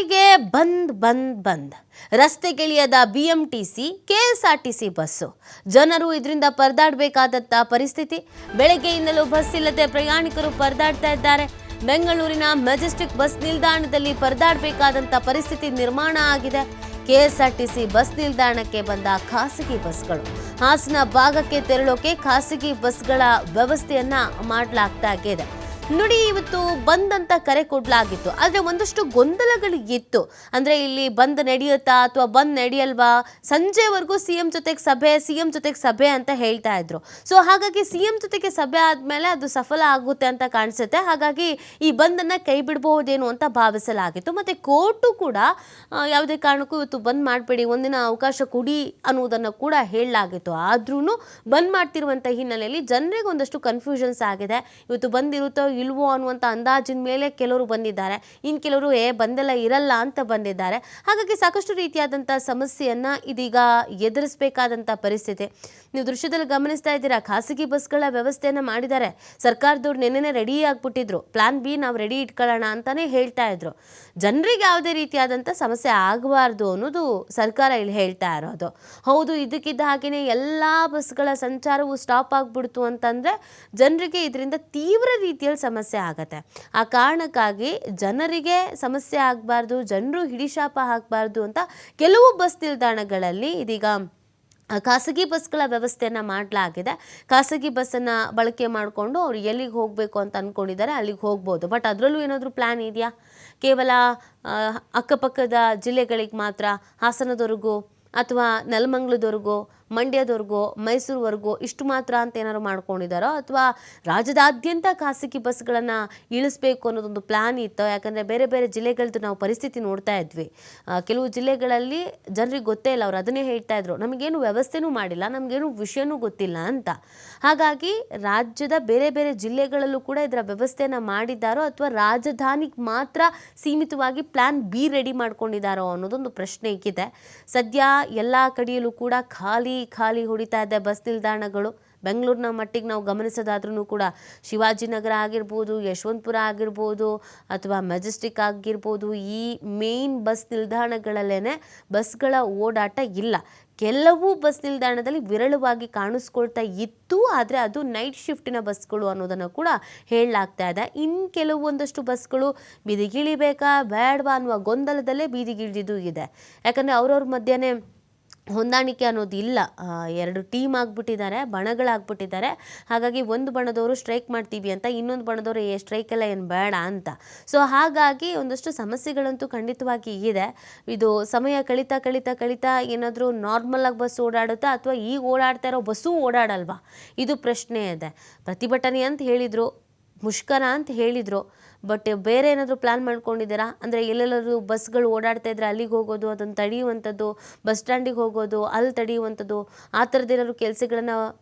ಹೀಗೆ ಬಂದ್ ಬಂದ್ ಬಂದ್ ರಸ್ತೆಗಿಳಿಯದ ಬಿಎಂಟಿಸಿ ಕೆಎಸ್ಆರ್ಟಿಸಿ ಬಸ್ಸು ಜನರು ಇದರಿಂದ ಪರದಾಡಬೇಕಾದಂತ ಪರಿಸ್ಥಿತಿ. ಬೆಳಗ್ಗೆಯಿಂದಲೂ ಬಸ್ ಇಲ್ಲದೆ ಪ್ರಯಾಣಿಕರು ಪರದಾಡ್ತಾ ಇದ್ದಾರೆ. ಬೆಂಗಳೂರಿನ ಮೆಜೆಸ್ಟಿಕ್ ಬಸ್ ನಿಲ್ದಾಣದಲ್ಲಿ ಪರದಾಡಬೇಕಾದಂತ ಪರಿಸ್ಥಿತಿ ನಿರ್ಮಾಣ ಆಗಿದೆ. ಕೆಎಸ್ಆರ್ಟಿಸಿ ಬಸ್ ನಿಲ್ದಾಣಕ್ಕೆ ಬಂದ ಖಾಸಗಿ ಬಸ್ಗಳು ಹಾಸನ ಭಾಗಕ್ಕೆ ತೆರಳೋಕೆ ಖಾಸಗಿ ಬಸ್ಗಳ ವ್ಯವಸ್ಥೆಯನ್ನ ಮಾಡಲಾಗ್ತಾ ಇದೆ. ನೋಡಿ, ಇವತ್ತು ಬಂದ್ ಅಂತ ಕರೆ ಕೊಡಲಾಗಿತ್ತು, ಆದರೆ ಒಂದಷ್ಟು ಗೊಂದಲಗಳಿತ್ತು. ಅಂದರೆ ಇಲ್ಲಿ ಬಂದ್ ನಡೆಯುತ್ತಾ ಅಥವಾ ಬಂದ್ ನಡೆಯಲ್ವಾ, ಸಂಜೆವರೆಗೂ ಸಿಎಂ ಜೊತೆಗೆ ಸಭೆ ಅಂತ ಹೇಳ್ತಾ ಇದ್ರು. ಸೊ ಹಾಗಾಗಿ ಸಿಎಂ ಜೊತೆಗೆ ಸಭೆ ಆದಮೇಲೆ ಅದು ಸಫಲ ಆಗುತ್ತೆ ಅಂತ ಕಾಣಿಸುತ್ತೆ. ಹಾಗಾಗಿ ಈ ಬಂದನ್ನು ಕೈ ಬಿಡಬಹುದೇನು ಅಂತ ಭಾವಿಸಲಾಗಿತ್ತು. ಮತ್ತು ಕೋರ್ಟು ಕೂಡ ಯಾವುದೇ ಕಾರಣಕ್ಕೂ ಇವತ್ತು ಬಂದ್ ಮಾಡಬೇಡಿ, ಒಂದಿನ ಅವಕಾಶ ಕೊಡಿ ಅನ್ನೋದನ್ನು ಕೂಡ ಹೇಳಲಾಗಿತ್ತು. ಆದ್ರೂ ಬಂದ್ ಮಾಡ್ತಿರುವಂಥ ಹಿನ್ನೆಲೆಯಲ್ಲಿ ಜನರಿಗೆ ಒಂದಷ್ಟು ಕನ್ಫ್ಯೂಷನ್ಸ್ ಆಗಿದೆ. ಇವತ್ತು ಬಂದಿರುತ್ತೋ ಇಲ್ವೋ ಅನ್ನುವಂಥ ಅಂದಾಜಿನ ಮೇಲೆ ಕೆಲವರು ಬಂದಿದ್ದಾರೆ, ಇನ್ನು ಕೆಲವರು ಬಂದೆಲ್ಲ ಇರಲ್ಲ ಅಂತ ಬಂದಿದ್ದಾರೆ. ಹಾಗಾಗಿ ಸಾಕಷ್ಟು ರೀತಿಯಾದಂಥ ಸಮಸ್ಯೆಯನ್ನು ಇದೀಗ ಎದುರಿಸಬೇಕಾದಂಥ ಪರಿಸ್ಥಿತಿ. ನೀವು ದೃಶ್ಯದಲ್ಲಿ ಗಮನಿಸ್ತಾ ಇದ್ದೀರಾ, ಖಾಸಗಿ ಬಸ್ಗಳ ವ್ಯವಸ್ಥೆಯನ್ನು ಮಾಡಿದ್ದಾರೆ. ಸರ್ಕಾರದವ್ರು ನೆನ್ನೆನೇ ರೆಡಿ ಆಗಿಬಿಟ್ಟಿದ್ರು, ಪ್ಲಾನ್ ಬಿ ನಾವು ರೆಡಿ ಇಟ್ಕೊಳ್ಳೋಣ ಅಂತಾನೆ ಹೇಳ್ತಾ ಇದ್ರು. ಜನರಿಗೆ ಯಾವುದೇ ರೀತಿಯಾದಂಥ ಸಮಸ್ಯೆ ಆಗಬಾರ್ದು ಅನ್ನೋದು ಸರ್ಕಾರ ಇಲ್ಲಿ ಹೇಳ್ತಾ ಇರೋದು. ಹೌದು, ಇದಕ್ಕಿದ್ದ ಹಾಗೆಯೇ ಎಲ್ಲ ಬಸ್ಗಳ ಸಂಚಾರವು ಸ್ಟಾಪ್ ಆಗಿಬಿಡ್ತು ಅಂತಂದರೆ ಜನರಿಗೆ ಇದರಿಂದ ತೀವ್ರ ರೀತಿಯಲ್ಲಿ ಸಮಸ್ಯೆ ಆಗತ್ತೆ. ಆ ಕಾರಣಕ್ಕಾಗಿ ಜನರಿಗೆ ಸಮಸ್ಯೆ ಆಗಬಾರ್ದು, ಜನರು ಹಿಡಿಶಾಪ ಹಾಕಬಾರ್ದು ಅಂತ ಕೆಲವು ಬಸ್ ನಿಲ್ದಾಣಗಳಲ್ಲಿ ಇದೀಗ ಖಾಸಗಿ ಬಸ್ಗಳ ವ್ಯವಸ್ಥೆಯನ್ನು ಮಾಡಲಾಗಿದೆ. ಖಾಸಗಿ ಬಸ್ಸನ್ನು ಬಳಕೆ ಮಾಡಿಕೊಂಡು ಅವ್ರು ಎಲ್ಲಿಗೆ ಹೋಗಬೇಕು ಅಂತ ಅಂದ್ಕೊಂಡಿದ್ದಾರೆ ಅಲ್ಲಿಗೆ ಹೋಗ್ಬೋದು. ಬಟ್ ಅದರಲ್ಲೂ ಏನಾದರೂ ಪ್ಲ್ಯಾನ್ ಇದೆಯಾ? ಕೇವಲ ಅಕ್ಕಪಕ್ಕದ ಜಿಲ್ಲೆಗಳಿಗೆ ಮಾತ್ರ, ಹಾಸನದವರೆಗೂ ಅಥವಾ ನೆಲಮಂಗಲದವರೆಗೂ, ಮಂಡ್ಯದವರೆಗೂ, ಮೈಸೂರುವರೆಗೂ ಇಷ್ಟು ಮಾತ್ರ ಅಂತ ಏನಾದ್ರು ಮಾಡ್ಕೊಂಡಿದ್ದಾರೋ, ಅಥವಾ ರಾಜ್ಯದಾದ್ಯಂತ ಖಾಸಗಿ ಬಸ್ಗಳನ್ನು ಇಳಿಸ್ಬೇಕು ಅನ್ನೋದೊಂದು ಪ್ಲ್ಯಾನ್ ಇತ್ತು. ಯಾಕಂದರೆ ಬೇರೆ ಬೇರೆ ಜಿಲ್ಲೆಗಳದ್ದು ನಾವು ಪರಿಸ್ಥಿತಿ ನೋಡ್ತಾ ಇದ್ವಿ. ಕೆಲವು ಜಿಲ್ಲೆಗಳಲ್ಲಿ ಜನರಿಗೆ ಗೊತ್ತೇ ಇಲ್ಲ, ಅವ್ರು ಅದನ್ನೇ ಹೇಳ್ತಾ ಇದ್ರು, ನಮಗೇನು ವ್ಯವಸ್ಥೆನೂ ಮಾಡಿಲ್ಲ, ನಮಗೇನು ವಿಷಯನೂ ಗೊತ್ತಿಲ್ಲ ಅಂತ. ಹಾಗಾಗಿ ರಾಜ್ಯದ ಬೇರೆ ಬೇರೆ ಜಿಲ್ಲೆಗಳಲ್ಲೂ ಕೂಡ ಇದರ ವ್ಯವಸ್ಥೆಯನ್ನು ಮಾಡಿದ್ದಾರೋ ಅಥವಾ ರಾಜಧಾನಿಗೆ ಮಾತ್ರ ಸೀಮಿತವಾಗಿ ಪ್ಲ್ಯಾನ್ ಬಿ ರೆಡಿ ಮಾಡ್ಕೊಂಡಿದ್ದಾರೋ ಅನ್ನೋದೊಂದು ಪ್ರಶ್ನೆ ಇದೆ. ಸದ್ಯ ಎಲ್ಲ ಕಡೆಯಲ್ಲೂ ಕೂಡ ಖಾಲಿ ಹೊಡಿತಾ ಇದೆ ಬಸ್ ನಿಲ್ದಾಣಗಳು. ಬೆಂಗಳೂರಿನ ಮಟ್ಟಿಗೆ ನಾವು ಗಮನಿಸೋದಾದ್ರೂ ಕೂಡ ಶಿವಾಜಿನಗರ ಆಗಿರ್ಬೋದು, ಯಶವಂತಪುರ ಆಗಿರ್ಬೋದು, ಅಥವಾ ಮೆಜೆಸ್ಟಿಕ್ ಆಗಿರ್ಬೋದು, ಈ ಮೇನ್ ಬಸ್ ನಿಲ್ದಾಣಗಳಲ್ಲೇ ಬಸ್ಗಳ ಓಡಾಟ ಇಲ್ಲ. ಕೆಲವು ಬಸ್ ನಿಲ್ದಾಣದಲ್ಲಿ ವಿರಳವಾಗಿ ಕಾಣಿಸ್ಕೊಳ್ತಾ ಇತ್ತು, ಆದರೆ ಅದು ನೈಟ್ ಶಿಫ್ಟಿನ ಬಸ್ಗಳು ಅನ್ನೋದನ್ನು ಕೂಡ ಹೇಳಲಾಗ್ತಾ ಇದೆ. ಇನ್ನು ಕೆಲವೊಂದಷ್ಟು ಬಸ್ಗಳು ಬೀದಿಗಿಳಿಬೇಕಾ ಬೇಡವಾ ಅನ್ನುವ ಗೊಂದಲದಲ್ಲೇ ಬೀದಿಗಿಳಿದಿದ್ದು ಇದೆ. ಯಾಕಂದರೆ ಅವ್ರವ್ರ ಮಧ್ಯೆ ಹೊಂದಾಣಿಕೆ ಅನ್ನೋದು ಇಲ್ಲ. ಎರಡು ಟೀಮ್ ಆಗಿಬಿಟ್ಟಿದ್ದಾರೆ, ಬಣಗಳಾಗ್ಬಿಟ್ಟಿದ್ದಾರೆ. ಹಾಗಾಗಿ ಒಂದು ಬಣದವರು ಸ್ಟ್ರೈಕ್ ಮಾಡ್ತೀವಿ ಅಂತ, ಇನ್ನೊಂದು ಬಣದವರು ಸ್ಟ್ರೈಕೆಲ್ಲ ಏನು ಬೇಡ ಅಂತ. ಸೊ ಹಾಗಾಗಿ ಒಂದಷ್ಟು ಸಮಸ್ಯೆಗಳಂತೂ ಖಂಡಿತವಾಗಿ ಇದೆ. ಇದು ಸಮಯ ಕಳೀತಾ ಏನಾದರೂ ನಾರ್ಮಲಾಗಿ ಬಸ್ ಓಡಾಡುತ್ತಾ ಅಥವಾ ಈಗ ಓಡಾಡ್ತಾ ಇರೋ ಬಸ್ಸು ಓಡಾಡಲ್ವಾ, ಇದು ಪ್ರಶ್ನೆ ಇದೆ. ಪ್ರತಿಭಟನೆ ಅಂತ ಹೇಳಿದರು, ಮುಷ್ಕರ ಅಂತ ಹೇಳಿದರು, ಬಟ್ ಬೇರೆ ಏನಾದರೂ ಪ್ಲ್ಯಾನ್ ಮಾಡ್ಕೊಂಡಿದ್ದೀರಾ? ಅಂದರೆ ಎಲ್ಲೆಲ್ಲರೂ ಬಸ್ಗಳು ಓಡಾಡ್ತಾ ಇದ್ರೆ ಅಲ್ಲಿಗೆ ಹೋಗೋದು, ಅದನ್ನು ತಡೆಯುವಂಥದ್ದು, ಬಸ್ ಸ್ಟ್ಯಾಂಡಿಗೆ ಹೋಗೋದು, ಅಲ್ಲಿ ತಡೆಯುವಂಥದ್ದು, ಆ ಥರದ್ದು ಏನಾದ್ರು ಕೆಲಸಗಳನ್ನು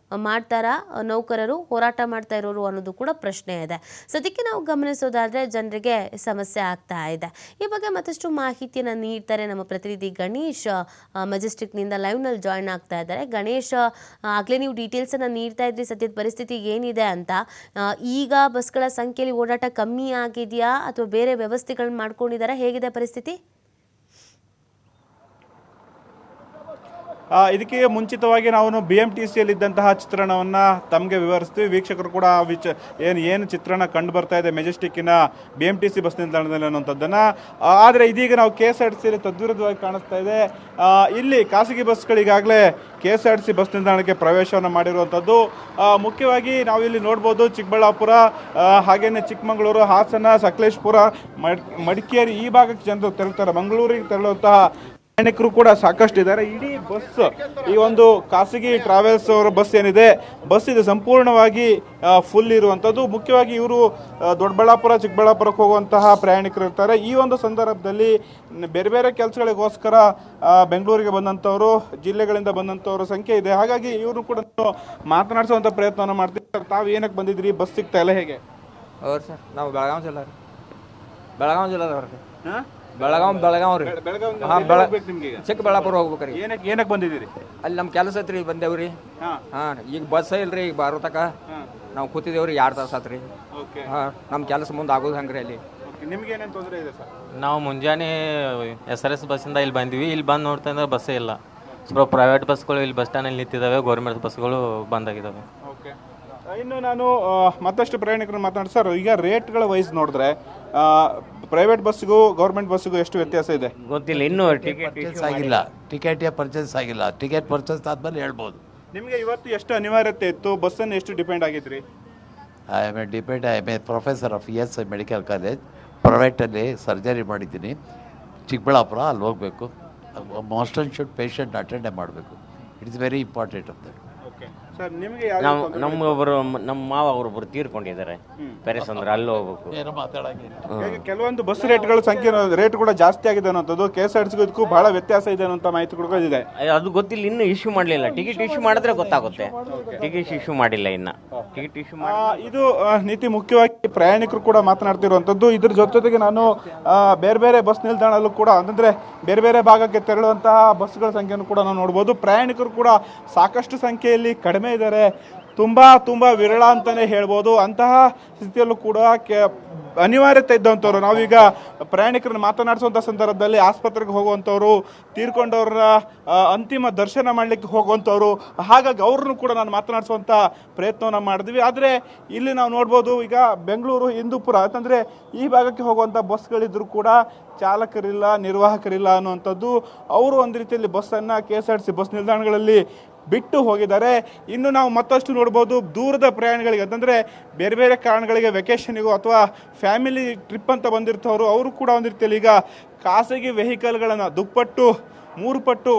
ಮಾಡ್ತಾರಾ ನೌಕರರು, ಹೋರಾಟ ಮಾಡ್ತಾ ಇರೋರು ಅನ್ನೋದು ಕೂಡ ಪ್ರಶ್ನೆ ಇದೆ. ಸದ್ಯಕ್ಕೆ ನಾವು ಗಮನಿಸೋದಾದರೆ ಜನರಿಗೆ ಸಮಸ್ಯೆ ಆಗ್ತಾ ಇದೆ. ಈ ಬಗ್ಗೆ ಮತ್ತಷ್ಟು ಮಾಹಿತಿಯನ್ನು ನೀಡ್ತಾರೆ ನಮ್ಮ ಪ್ರತಿನಿಧಿ ಗಣೇಶ್, ಮೆಜೆಸ್ಟಿಕ್ನಿಂದ ಲೈವ್ನಲ್ಲಿ ಜಾಯ್ನ್ ಆಗ್ತಾ ಇದ್ದಾರೆ. ಗಣೇಶ್, ಆಗಲೇ ನೀವು ಡೀಟೇಲ್ಸನ್ನು ನೀಡ್ತಾ ಇದ್ರಿ ಸದ್ಯದ ಪರಿಸ್ಥಿತಿ ಏನಿದೆ ಅಂತ. ಈಗ ಬಸ್ಗಳ ಸಂಖ್ಯೆಯಲ್ಲಿ ಓಡಾಟ ಕಮ್ಮಿ ಆಗಿದೆಯಾ ಅಥವಾ ಬೇರೆ ವ್ಯವಸ್ಥೆಗಳನ್ನ ಮಾಡ್ಕೊಂಡಿದ್ದಾರೆ? ಹೇಗಿದೆ ಪರಿಸ್ಥಿತಿ? ಇದಕ್ಕೆ ಮುಂಚಿತವಾಗಿ ನಾವು BMTCಯಲ್ಲಿದ್ದಂತಹ ಚಿತ್ರಣವನ್ನು ತಮಗೆ ವಿವರಿಸ್ತೀವಿ. ವೀಕ್ಷಕರು ಕೂಡ ಏನು ಚಿತ್ರಣ ಕಂಡು ಬರ್ತಾ ಇದೆ ಮೆಜೆಸ್ಟಿಕ್ಕಿನ BMTC ಬಸ್ ನಿಲ್ದಾಣದಲ್ಲಿ ಅನ್ನೋಂಥದ್ದನ್ನು. ಆದರೆ ಇದೀಗ ನಾವು KSRTCಯಲ್ಲಿ ತದ್ವಿರುದ್ಧವಾಗಿ ಕಾಣಿಸ್ತಾ ಇದೆ. ಇಲ್ಲಿ ಖಾಸಗಿ ಬಸ್ಗಳಿಗಾಗಲೇ KSRTC ಬಸ್ ನಿಲ್ದಾಣಕ್ಕೆ ಪ್ರವೇಶವನ್ನು ಮಾಡಿರುವಂಥದ್ದು. ಮುಖ್ಯವಾಗಿ ನಾವು ಇಲ್ಲಿ ನೋಡ್ಬೋದು, ಚಿಕ್ಕಬಳ್ಳಾಪುರ, ಹಾಗೆಯೇ ಚಿಕ್ಕಮಗಳೂರು, ಹಾಸನ, ಸಕಲೇಶಪುರ, ಮಡಿಕೇರಿ ಈ ಭಾಗಕ್ಕೆ ಜನರು ತೆರಳುತ್ತಾರೆ. ಮಂಗಳೂರಿಗೆ ತೆರಳುವಂತಹ ಪ್ರಯಾಣಿಕರು ಕೂಡ ಸಾಕಷ್ಟು ಇದ್ದಾರೆ. ಇಡೀ ಬಸ್, ಈ ಒಂದು ಖಾಸಗಿ ಟ್ರಾವೆಲ್ಸ್ ಅವರ ಬಸ್ ಏನಿದೆ, ಬಸ್ ಇದು ಸಂಪೂರ್ಣವಾಗಿ ಫುಲ್ ಇರುವಂಥದ್ದು. ಮುಖ್ಯವಾಗಿ ಇವರು ದೊಡ್ಡಬಳ್ಳಾಪುರ, ಚಿಕ್ಕಬಳ್ಳಾಪುರಕ್ಕೆ ಹೋಗುವಂತಹ ಪ್ರಯಾಣಿಕರು ಇರ್ತಾರೆ. ಈ ಒಂದು ಸಂದರ್ಭದಲ್ಲಿ ಬೇರೆ ಬೇರೆ ಕೆಲಸಗಳಿಗೋಸ್ಕರ ಬೆಂಗಳೂರಿಗೆ ಬಂದಂಥವರು, ಜಿಲ್ಲೆಗಳಿಂದ ಬಂದಂಥವ್ರ ಸಂಖ್ಯೆ ಇದೆ. ಹಾಗಾಗಿ ಇವರು ಕೂಡ ಮಾತನಾಡಿಸುವಂಥ ಪ್ರಯತ್ನವನ್ನು ಮಾಡ್ತಿರ್ತಾರೆ. ತಾವು ಏನಕ್ಕೆ ಬಂದಿದ್ರಿ, ಬಸ್ ಸಿಗ್ತಾ ಇಲ್ಲ, ಹೇಗೆ? ಹೌದು ಸರ್, ನಾವು ಬೆಳಗಾವಿ ಜಿಲ್ಲೆದವ್ರಿ. ಬೆಳಗಾವ್ ರೀ. ಚಿಕ್ಕಬಳ್ಳಾಪುರ ಹೋಗ್ಬೇಕ್ರಿ. ಏನಕ್ಕೆ ಬಂದಿದ್ದೀರಿ? ಅಲ್ಲಿ ನಮ್ಮ ಕೆಲಸ ಐತ್ರಿ, ಬಂದೇವ್ರಿ. ಹಾಂ, ಈಗ ಬಸ್ ಇಲ್ರಿ, ಈಗ ಬರೋತಕ ನಾವು ಕೂತಿದ್ದೇವ್ರಿ 2 ತಾಸು ಆತ್ರಿ. ಹಾಂ, ನಮ್ಮ ಕೆಲಸ ಮುಂದೆ ಆಗೋದು ಹಂಗ್ರಿ ಅಲ್ಲಿ. ನಿಮ್ಗೆ ಏನೇನು ತೊಂದರೆ ಇದೆ ಸರ್? ನಾವು ಮುಂಜಾನೆ SRS ಬಸ್ಸಿಂದ ಇಲ್ಲಿ ಬಂದ್ವಿ. ಇಲ್ಲಿ ಬಂದು ನೋಡ್ತಾ ಇದ್ರೆ ಬಸ್ಸೇ ಇಲ್ಲ. ಪ್ರೈವೇಟ್ ಬಸ್ಗಳು ಇಲ್ಲಿ ಬಸ್ ಸ್ಟ್ಯಾಂಡಲ್ಲಿ ನಿಂತಿದ್ದಾವೆ, ಗೌರ್ಮೆಂಟ್ ಬಸ್ಗಳು ಬಂದಾಗಿದ್ದಾವೆ. ಓಕೆ. ಇನ್ನು ನಾನು ಮತ್ತಷ್ಟು ಪ್ರಯಾಣಿಕರನ್ನು ಮಾತನಾಡಿ ಸರ್, ಈಗ ರೇಟ್ಗಳ ವೈಸ್ ನೋಡಿದ್ರೆ ಪ್ರೈವೇಟ್ ಬಸ್ಸಿಗೂ ಗೌರ್ಮೆಂಟ್ ಬಸ್ಸಿಗೂ ಎಷ್ಟು ವ್ಯತ್ಯಾಸ ಇದೆ? ಗೊತ್ತಿಲ್ಲ, ಇನ್ನೂ ಟಿಕೆಟ್ ಪರ್ಚೇಸ್ ಆಗಿಲ್ಲ, ಟಿಕೆಟೇ ಪರ್ಚೇಸ್ ಆಗಿಲ್ಲ. ಟಿಕೆಟ್ ಪರ್ಚೇಸ್ ಆದ್ಮೇಲೆ ಹೇಳ್ಬೋದು. ನಿಮಗೆ ಇವತ್ತು ಎಷ್ಟು ಅನಿವಾರ್ಯತೆ ಇತ್ತು? ಬಸ್ಸನ್ನು ಎಷ್ಟು ಡಿಪೆಂಡ್ ಆಗಿದ್ರಿ? I am a professor of ESI medical college, ಪ್ರೈವೇಟಲ್ಲಿ ಸರ್ಜರಿ ಮಾಡಿದ್ದೀನಿ ಚಿಕ್ಕಬಳ್ಳಾಪುರ. ಅಲ್ಲಿ ಹೋಗಬೇಕು. ಮಸ್ಟ್ ಆ್ಯಂಡ್ ಶುಡ್ ಪೇಷಂಟ್ ಅಟೆಂಡೇ ಮಾಡಬೇಕು. ಇಟ್ ಇಸ್ ವೆರಿ ಇಂಪಾರ್ಟೆಂಟ್ ಅಂತ. ಓಕೆ ಸರ್, ನಿಮಗೆ ನಮ್ಮ ಮಾವ ಅವರೊಬ್ಬರು ತೀರ್ಕೊಂಡಿದ್ದಾರೆ. ಪ್ಯಾರಿಸ್ ಅಂದ್ರೆ ಅಲ್ಲಿ ಹೋಗ್ಬೇಕು. ಏನೋ ಮಾತಾಡೋಂಗಿಲ್ಲ. ಕೆಲವೊಂದು ಬಸ್ ರೇಟ್ಗಳ ಸಂಖ್ಯೆ ರೇಟ್ ಕೂಡ ಜಾಸ್ತಿ ಆಗಿದೆ ಅನ್ನೋಂಥದ್ದು, KSRTC ಇದಕ್ಕೂ ಬಹಳ ವ್ಯತ್ಯಾಸ ಇದೆ ಅನ್ನೋಂಥ ಮಾಹಿತಿ ಕೂಡ ಇದೆ. ಅದು ಗೊತ್ತಿಲ್ಲ, ಇನ್ನೂ ಇಶ್ಯೂ ಮಾಡಲಿಲ್ಲ. ಟಿಕೆಟ್ ಇಶ್ಯೂ ಮಾಡಿದ್ರೆ ಗೊತ್ತಾಗುತ್ತೆ. ಟಿಕೆಟ್ ಇಶ್ಯೂ ಮಾಡಿಲ್ಲ ಇನ್ನು. ಟಿಕೆಟ್ ಇಶ್ಯೂ ಇದು ನೀತಿ ಮುಖ್ಯವಾಗಿ ಪ್ರಯಾಣಿಕರು ಕೂಡ ಮಾತನಾಡ್ತಿರುವಂಥದ್ದು. ಇದ್ರ ಜೊತೆಗೆ ನಾನು ಬೇರೆ ಬೇರೆ ಬಸ್ ನಿಲ್ದಾಣಲ್ಲೂ ಕೂಡ ಅಂತಂದರೆ ಬೇರೆ ಬೇರೆ ಭಾಗಕ್ಕೆ ತೆರಳುವಂತಹ ಬಸ್ಗಳ ಸಂಖ್ಯೆಯನ್ನು ಕೂಡ ನಾವು ನೋಡ್ಬೋದು. ಪ್ರಯಾಣಿಕರು ಕೂಡ ಸಾಕಷ್ಟು ಸಂಖ್ಯೆಯಲ್ಲಿ ಕಡಿಮೆ ಇದ್ದಾರೆ, ತುಂಬ ವಿರಳ ಅಂತಲೇ ಹೇಳ್ಬೋದು. ಅಂತಹ ಸ್ಥಿತಿಯಲ್ಲೂ ಕೂಡ ಅನಿವಾರ್ಯತೆ ಇದ್ದಂಥವ್ರು, ನಾವೀಗ ಪ್ರಯಾಣಿಕರನ್ನು ಮಾತನಾಡಿಸುವಂಥ ಸಂದರ್ಭದಲ್ಲಿ ಆಸ್ಪತ್ರೆಗೆ ಹೋಗುವಂಥವ್ರು, ತೀರ್ಕೊಂಡವ್ರ ಅಂತಿಮ ದರ್ಶನ ಮಾಡಲಿಕ್ಕೆ ಹೋಗುವಂಥವ್ರು, ಹಾಗಾಗಿ ಅವ್ರನ್ನೂ ಕೂಡ ನಾನು ಮಾತನಾಡಿಸುವಂಥ ಪ್ರಯತ್ನವನ್ನು ಮಾಡಿದ್ವಿ. ಆದರೆ ಇಲ್ಲಿ ನಾವು ನೋಡ್ಬೋದು, ಈಗ ಬೆಂಗಳೂರು ಹಿಂದೂಪುರ ಅಂತಂದರೆ ಈ ಭಾಗಕ್ಕೆ ಹೋಗುವಂಥ ಬಸ್ಗಳಿದ್ರೂ ಕೂಡ ಚಾಲಕರಿಲ್ಲ, ನಿರ್ವಾಹಕರಿಲ್ಲ ಅನ್ನುವಂಥದ್ದು. ಅವರು ಒಂದು ರೀತಿಯಲ್ಲಿ ಬಸ್ಸನ್ನು KSRTC ಬಸ್ ನಿಲ್ದಾಣಗಳಲ್ಲಿ ಬಿಟ್ಟು ಹೋಗಿದ್ದಾರೆ. ಇನ್ನು ನಾವು ಮತ್ತಷ್ಟು ನೋಡ್ಬೋದು, ದೂರದ ಪ್ರಯಾಣಿಗಳಿಗೆ ಅಂತಂದರೆ ಬೇರೆ ಬೇರೆ ಕಾರಣಗಳಿಗೆ ವೆಕೇಷನಿಗೂ ಅಥವಾ ಫ್ಯಾಮಿಲಿ ಟ್ರಿಪ್ ಅಂತ ಬಂದಿರ್ತವರು, ಅವರು ಕೂಡ ಒಂದು ರೀತಿಯಲ್ಲಿ ಈಗ ಖಾಸಗಿ ವೆಹಿಕಲ್ಗಳನ್ನು ದುಪ್ಪಟ್ಟು 3 ಪಟ್ಟು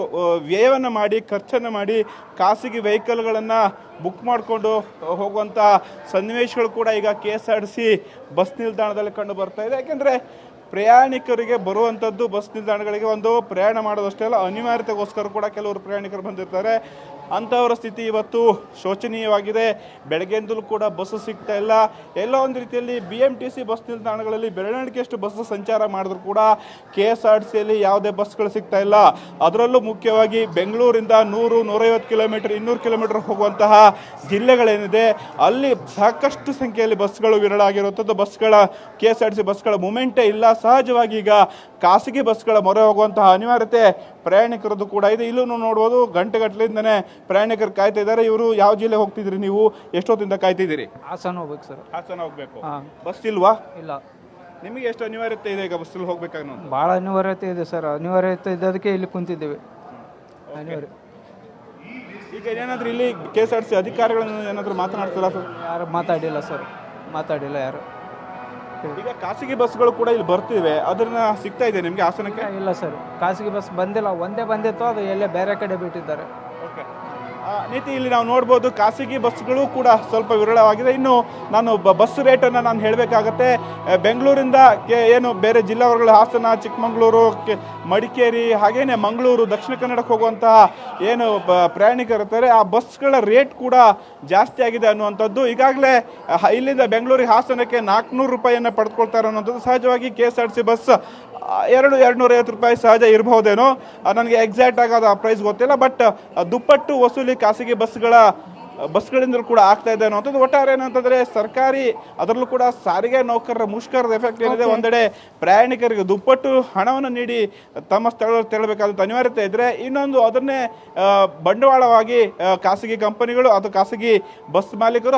ವ್ಯಯವನ್ನು ಮಾಡಿ, ಖರ್ಚನ್ನು ಮಾಡಿ ಖಾಸಗಿ ವೆಹಿಕಲ್ಗಳನ್ನು ಬುಕ್ ಮಾಡಿಕೊಂಡು ಹೋಗುವಂಥ ಸನ್ನಿವೇಶಗಳು ಕೂಡ ಈಗ KSRTC ಬಸ್ ನಿಲ್ದಾಣದಲ್ಲಿ ಕಂಡು ಬರ್ತಾ ಇದೆ. ಯಾಕೆಂದರೆ ಪ್ರಯಾಣಿಕರಿಗೆ ಬರುವಂಥದ್ದು ಬಸ್ ನಿಲ್ದಾಣಗಳಿಗೆ ಒಂದು ಪ್ರಯಾಣ ಮಾಡೋದಷ್ಟೇ ಅಲ್ಲ, ಅನಿವಾರ್ಯತೆಗೋಸ್ಕರ ಕೂಡ ಕೆಲವರು ಪ್ರಯಾಣಿಕರು ಬಂದಿರ್ತಾರೆ. ಅಂಥವರ ಸ್ಥಿತಿ ಇವತ್ತು ಶೋಚನೀಯವಾಗಿದೆ. ಬೆಳಗ್ಗೆಯಿಂದಲೂ ಕೂಡ ಬಸ್ಸು ಸಿಗ್ತಾ ಇಲ್ಲ. ಎಲ್ಲೋ ಒಂದು ರೀತಿಯಲ್ಲಿ BMTC ಬಸ್ ನಿಲ್ದಾಣಗಳಲ್ಲಿ ಬೆರಳಿಕೆಯಷ್ಟು ಬಸ್ ಸಂಚಾರ ಮಾಡಿದ್ರು ಕೂಡ KSRTCಯಲ್ಲಿ ಯಾವುದೇ ಬಸ್ಗಳು ಸಿಗ್ತಾ ಇಲ್ಲ. ಅದರಲ್ಲೂ ಮುಖ್ಯವಾಗಿ ಬೆಂಗಳೂರಿಂದ 100-150 ಕಿಲೋಮೀಟರ್ 200 ಕಿಲೋಮೀಟರ್ ಹೋಗುವಂತಹ ಜಿಲ್ಲೆಗಳೇನಿದೆ ಅಲ್ಲಿ ಸಾಕಷ್ಟು ಸಂಖ್ಯೆಯಲ್ಲಿ ಬಸ್ಗಳು ವಿರಳಾಗಿರುವಂಥದ್ದು. KSRTC ಬಸ್ಗಳ ಮೂಮೆಂಟೇ ಇಲ್ಲ. ಸಹಜವಾಗಿ ಈಗ ಖಾಸಗಿ ಬಸ್ಗಳ ಮೊರೆ ಹೋಗುವಂತಹ ಅನಿವಾರ್ಯತೆ ಪ್ರಯಾಣಿಕರದ್ದು ಕೂಡ ಇದೆ. ಇಲ್ಲೂ ನೋಡ್ಬೋದು, ಗಂಟೆಗಟ್ಟಲಿಂದನೇ ಪ್ರಯಾಣಿಕರು ಕಾಯ್ತಾ ಇದ್ದಾರೆ. ಇವರು ಯಾವ ಜಿಲ್ಲೆ ಹೋಗ್ತಿದ್ರಿ? ನೀವು ಎಷ್ಟೊತ್ತಿಂದ ಕಾಯ್ತಿದ್ದೀರಿ? ಹಾಸನ ಹೋಗ್ಬೇಕು ಸರ್. ಹಾಸನ ಹೋಗ್ಬೇಕು. ಬಸ್ ಇಲ್ವಾ? ಇಲ್ಲ. ನಿಮಗೆ ಎಷ್ಟು ಅನಿವಾರ್ಯತೆ ಇದೆ ಈಗ ಬಸ್ಸಲ್ಲಿ ಹೋಗ್ಬೇಕಾಗ? ಭಾಳ ಅನಿವಾರ್ಯತೆ ಇದೆ ಸರ್. ಅನಿವಾರ್ಯತೆ ಇದ್ದದಕ್ಕೆ ಇಲ್ಲಿ ಕುಂತಿದ್ದೇವೆ. ಅನಿವಾರ್ಯ. ಈಗ ಏನಾದರೂ ಇಲ್ಲಿ KSRTC ಅಧಿಕಾರಿಗಳನ್ನು ಏನಾದರೂ ಮಾತನಾಡ್ತಾರಾ ಸರ್? ಯಾರು ಮಾತಾಡಿಲ್ಲ ಸರ್, ಮಾತಾಡಿಲ್ಲ ಯಾರು. ಈಗ ಖಾಸಗಿ ಬಸ್ಗಳು ಕೂಡ ಇಲ್ಲಿ ಬರ್ತಿವೆ, ಅದನ್ನ ಸಿಗ್ತಾ ಇದೆ ನಿಮಗೆ ಹಾಸನಕ್ಕೆ? ಇಲ್ಲ ಸರ್, ಖಾಸಗಿ ಬಸ್ ಬಂದಿಲ್ಲ. ಒಂದೇ ಬಂದಿತ್ತು, ಅದು ಎಲ್ಲೇ ಬೇರೆ ಕಡೆ ಬಿಟ್ಟಿದ್ದಾರೆ. ಓಕೆ. ನೀತಿ ಇಲ್ಲಿ ನಾವು ನೋಡ್ಬೋದು, ಖಾಸಗಿ ಬಸ್ಗಳು ಕೂಡ ಸ್ವಲ್ಪ ವಿರಳವಾಗಿದೆ. ಇನ್ನು ನಾನು ಬಸ್ ರೇಟನ್ನು ನಾನು ಹೇಳಬೇಕಾಗತ್ತೆ. ಬೆಂಗಳೂರಿಂದ ಏನು ಬೇರೆ ಜಿಲ್ಲಾವರ್ಗಳು ಹಾಸನ, ಚಿಕ್ಕಮಗಳೂರು, ಮಡಿಕೇರಿ, ಹಾಗೇನೆ ಮಂಗಳೂರು, ದಕ್ಷಿಣ ಕನ್ನಡಕ್ಕೆ ಹೋಗುವಂತಹ ಏನು ಪ್ರಯಾಣಿಕರು ಇರ್ತಾರೆ, ಆ ಬಸ್ಗಳ ರೇಟ್ ಕೂಡ ಜಾಸ್ತಿ ಆಗಿದೆ ಅನ್ನುವಂಥದ್ದು. ಈಗಾಗಲೇ ಇಲ್ಲಿಂದ ಬೆಂಗಳೂರಿಗೆ ಹಾಸನಕ್ಕೆ 400 ರೂಪಾಯಿಯನ್ನು ಪಡೆದುಕೊಳ್ತಾರೆ ಅನ್ನೋಂಥದ್ದು. ಸಹಜವಾಗಿ KSRTC ಬಸ್ 250 ರೂಪಾಯಿ ಸಹಜ ಇರಬಹುದೇನೋ, ನನಗೆ ಎಕ್ಸಾಕ್ಟ್ ಆಗೋದು ಆ ಪ್ರೈಸ್ ಗೊತ್ತಿಲ್ಲ. ಬಟ್ ದುಪ್ಪಟ್ಟು ವಸೂಲಿ ಖಾಸಗಿ ಬಸ್ಗಳಿಂದಲೂ ಕೂಡ ಆಗ್ತಾ ಇದೆ ಅನ್ನೋಂಥದ್ದು. ಒಟ್ಟಾರೆ ಏನಂತಂದರೆ ಸರ್ಕಾರಿ, ಅದರಲ್ಲೂ ಕೂಡ ಸಾರಿಗೆ ನೌಕರರ ಮುಷ್ಕರದ ಎಫೆಕ್ಟ್ ಏನಿದೆ, ಒಂದೆಡೆ ಪ್ರಯಾಣಿಕರಿಗೆ ದುಪ್ಪಟ್ಟು ಹಣವನ್ನು ನೀಡಿ ತಮ್ಮ ಸ್ಥಳ ತೆರಳಬೇಕಾದಂಥ ಅನಿವಾರ್ಯತೆ ಇದ್ದರೆ, ಇನ್ನೊಂದು ಅದನ್ನೇ ಬಂಡವಾಳವಾಗಿ ಖಾಸಗಿ ಕಂಪನಿಗಳು ಅಥವಾ ಖಾಸಗಿ ಬಸ್ ಮಾಲೀಕರು